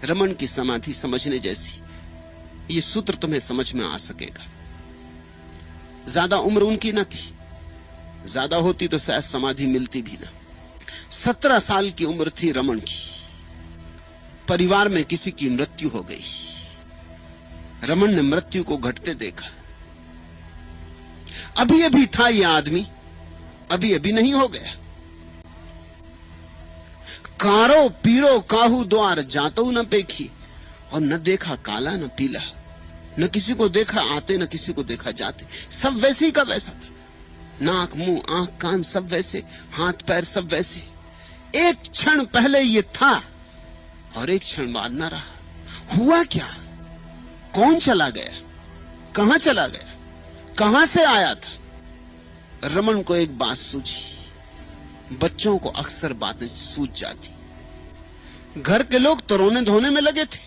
रमन की समाधि समझने जैसी। ये सूत्र तुम्हें समझ में आ सकेगा। ज्यादा उम्र उनकी न थी, ज्यादा होती तो शायद समाधि मिलती भी ना। 17 साल की उम्र थी रमन की। परिवार में किसी की मृत्यु हो गई। रमन ने मृत्यु को घटते देखा। अभी अभी था यह आदमी, अभी अभी नहीं हो गया। कारो पीरो काहू द्वार जातो न पेखी, और न देखा काला न पीला, न किसी को देखा आते न किसी को देखा जाते। सब वैसे ही का वैसा था। नाक मुंह आंख कान सब वैसे, हाथ पैर सब वैसे। एक क्षण पहले ये था और एक क्षण बाद न रहा। हुआ क्या? कौन चला गया? कहां चला गया? कहां से आया था? रमन को एक बात सूझी। बच्चों को अक्सर बातें सूझ जाती। घर के लोग तो रोने धोने में लगे थे।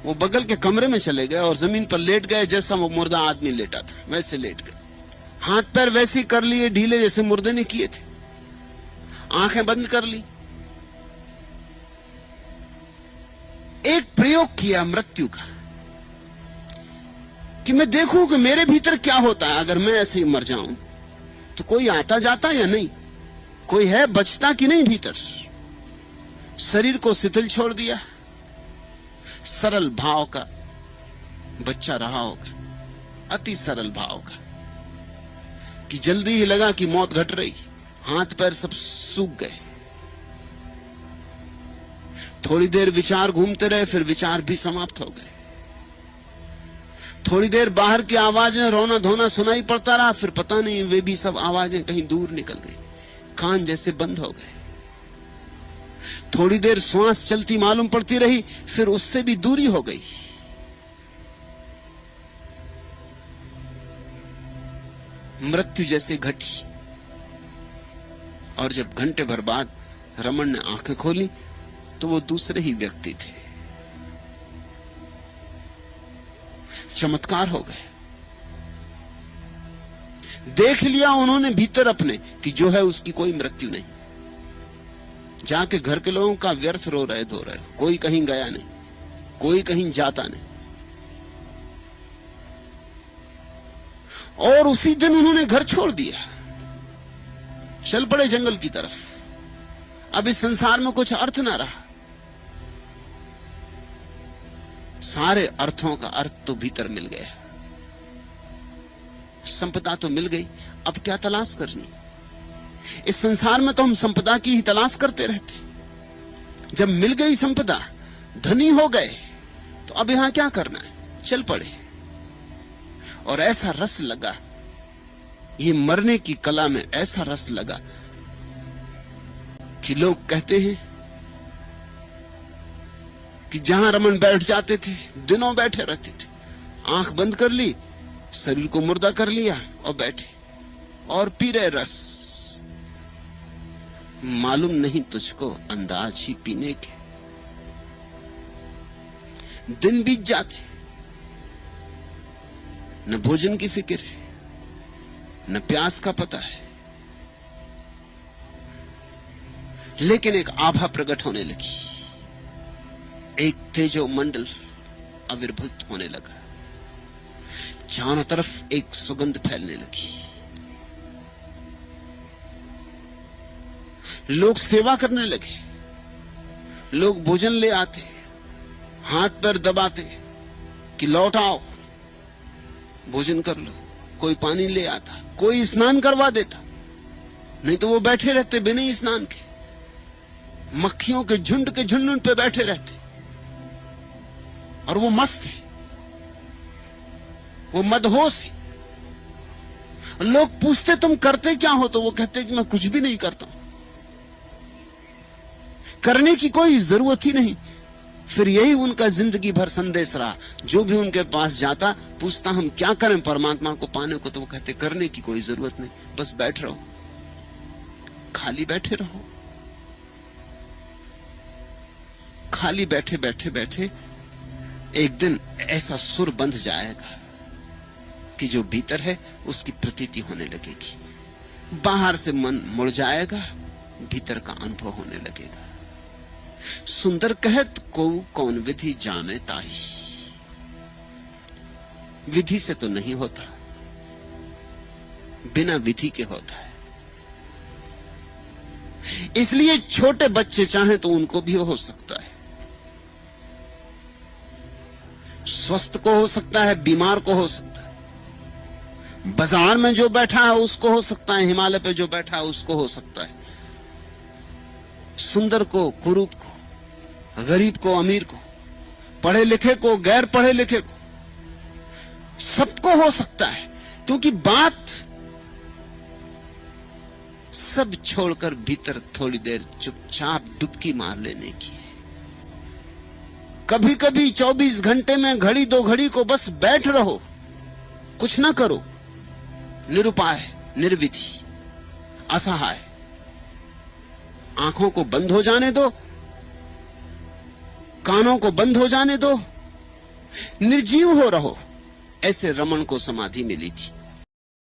वो बगल के कमरे में चले गए और जमीन पर लेट गए जैसा वो मुर्दा आदमी लेटा था, वैसे लेट गए। हाथ पैर वैसे कर लिए ढीले जैसे मुर्दे ने किए थे। आंखें बंद कर ली। एक प्रयोग किया मृत्यु का कि मैं देखूं कि मेरे भीतर क्या होता है। अगर मैं ऐसे ही मर जाऊं तो कोई आता जाता या नहीं, कोई है बचता कि नहीं भीतर। शरीर को शिथिल छोड़ दिया। सरल भाव का बच्चा रहा होगा, अति सरल भाव का, कि जल्दी ही लगा कि मौत घट रही। हाथ पैर सब सूख गए। थोड़ी देर विचार घूमते रहे, फिर विचार भी समाप्त हो गए। थोड़ी देर बाहर की आवाजें, रोना धोना सुनाई पड़ता रहा, फिर पता नहीं वे भी सब आवाजें कहीं दूर निकल गई, कान जैसे बंद हो गए। थोड़ी देर श्वास चलती मालूम पड़ती रही, फिर उससे भी दूरी हो गई। मृत्यु जैसे घटी। और जब घंटे भर बाद रमन ने आंखें खोली तो वो दूसरे ही व्यक्ति थे। चमत्कार हो गए। देख लिया उन्होंने भीतर अपने कि जो है उसकी कोई मृत्यु नहीं। जाके घर के लोगों का व्यर्थ रो रहे धो रहे। कोई कहीं गया नहीं, कोई कहीं जाता नहीं। और उसी दिन उन्होंने घर छोड़ दिया, चल पड़े जंगल की तरफ। अब इस संसार में कुछ अर्थ ना रहा। सारे अर्थों का अर्थ तो भीतर मिल गया। संपदा तो मिल गई, अब क्या तलाश करनी? इस संसार में तो हम संपदा की ही तलाश करते रहते। जब मिल गई संपदा, धनी हो गए, तो अब यहां क्या करना है? चल पड़े। और ऐसा रस लगा, ये मरने की कला में ऐसा रस लगा कि लोग कहते हैं कि जहां रमन बैठ जाते थे, दिनों बैठे रहते थे। आंख बंद कर ली, शरीर को मुर्दा कर लिया और बैठे और पी रहे रस। मालूम नहीं तुझको अंदाज ही पीने के। दिन बीत जाते, न भोजन की फिक्र है, न प्यास का पता है, लेकिन एक आभा प्रकट होने लगी। एक तेजो मंडल आविर्भूत होने लगा। चारों तरफ एक सुगंध फैलने लगी। लोग सेवा करने लगे। लोग भोजन ले आते, हाथ पैर दबाते कि लौट आओ, भोजन कर लो। कोई पानी ले आता, कोई स्नान करवा देता, नहीं तो वो बैठे रहते बिना स्नान के। मक्खियों के झुंड पे बैठे रहते और वो मस्त है, वो मदहोश है। लोग पूछते तुम करते क्या हो, तो वो कहते कि मैं कुछ भी नहीं करता हूं। करने की कोई जरूरत ही नहीं। फिर यही उनका जिंदगी भर संदेश रहा। जो भी उनके पास जाता, पूछता हम क्या करें परमात्मा को पाने को, तो वो कहते करने की कोई जरूरत नहीं, बस बैठ रहो, खाली बैठे रहो। खाली बैठे बैठे बैठे एक दिन ऐसा सुर बंध जाएगा कि जो भीतर है उसकी प्रतीति होने लगेगी। बाहर से मन मुड़ जाएगा, भीतर का अनुभव होने लगेगा। सुंदर कहत को कौन विधि जाने ताही। विधि से तो नहीं होता, बिना विधि के होता है। इसलिए छोटे बच्चे चाहें तो उनको भी हो सकता है, स्वस्थ को हो सकता है, बीमार को हो सकता है, बाजार में जो बैठा है उसको हो सकता है, हिमालय पे जो बैठा है उसको हो सकता है, सुंदर को, कुरूप को, गरीब को, अमीर को, पढ़े लिखे को, गैर पढ़े लिखे को, सबको हो सकता है। क्योंकि बात सब छोड़कर भीतर थोड़ी देर चुपचाप डुबकी मार लेने की है। कभी कभी 24 घंटे में घड़ी दो घड़ी को बस बैठ रहो, कुछ ना करो, निरुपाय, निर्विधि, असहाय, आंखों को बंद हो जाने दो, कानों को बंद हो जाने दो, निर्जीव हो रहो। ऐसे रमन को समाधि मिली थी।